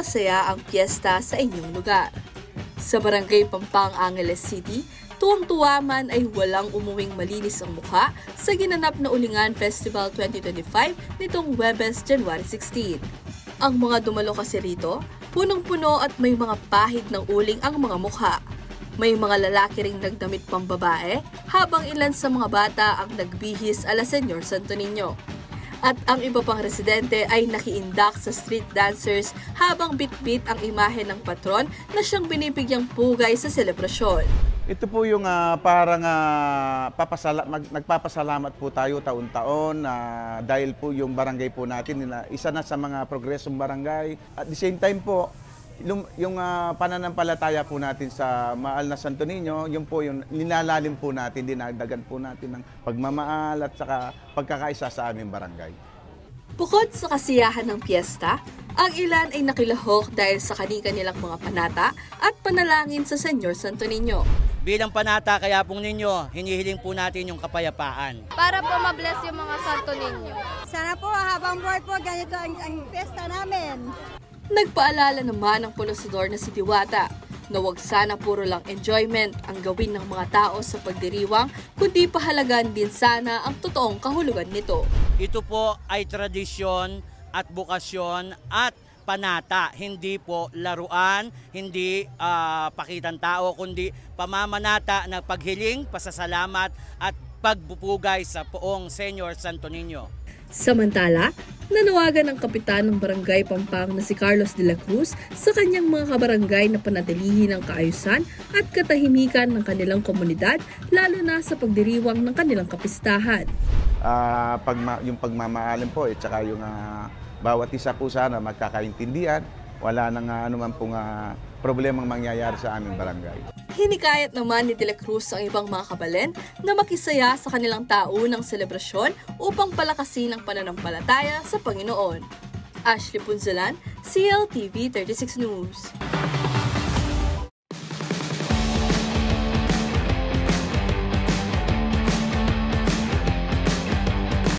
masaya ang piyesta sa inyong lugar. Sa Barangay Pampang, Angeles City, tuwang-tuwa man ay walang umuwing malinis ang mukha sa ginanap na Ulingan Festival 2025 nitong Huwebes, January 16. Ang mga dumalo kasi rito, punong-puno at may mga pahid ng uling ang mga mukha. May mga lalaki ring nagdamit pambabae, habang ilan sa mga bata ang nagbihis ala Senyor Santo Niño. At ang iba pang residente ay nakiindak sa street dancers habang bitbit ang imahe ng patron na siyang binibigyang pugay sa selebrasyon. Ito po yung nagpapasalamat po tayo taon-taon dahil po yung barangay po natin, isa na sa mga progresong barangay. At the same time po, yung pananampalataya po natin sa Mahal na Santo Niño, yun po yung ninalalim po natin, dinagdagan po natin ng pagmamahal at saka pagkakaisa sa aming barangay. Bukod sa kasiyahan ng piyesta, ang ilan ay nakilahok dahil sa kani-kanilang mga panata at panalangin sa Senyor Santo Niño. Bilang panata kaya pong ninyo, hinihiling po natin yung kapayapaan. Para po mabless yung mga Santo Niño. Sana po habang buhay po ganito ang piyesta namin. Nagpaalala naman ang polosidor na si Diwata na huwag sana puro lang enjoyment ang gawin ng mga tao sa pagdiriwang, kundi pahalagan din sana ang totoong kahulugan nito. Ito po ay tradisyon at bukasyon at panata, hindi po laruan, hindi pakitang tao, kundi pamamanata ng paghiling, pasasalamat at pagbupugay sa poong Senyor Santo Niño. Samantala, nanawagan ng kapitan ng Barangay Pampang na si Carlos de la Cruz sa kanyang mga kabarangay na panatilihin ang kaayusan at katahimikan ng kanilang komunidad, lalo na sa pagdiriwang ng kanilang kapistahan. Yung pagmamahalan po at saka yung bawat isa po sana magkakaintindihan, wala nang anuman pong problemang mangyayari sa aming barangay. Hinikayat naman ni De La Cruz ang ibang mga kabalen na makisaya sa kanilang taunang selebrasyon upang palakasin ang pananampalataya sa Panginoon. Ashley Punzalan, CLTV 36 News.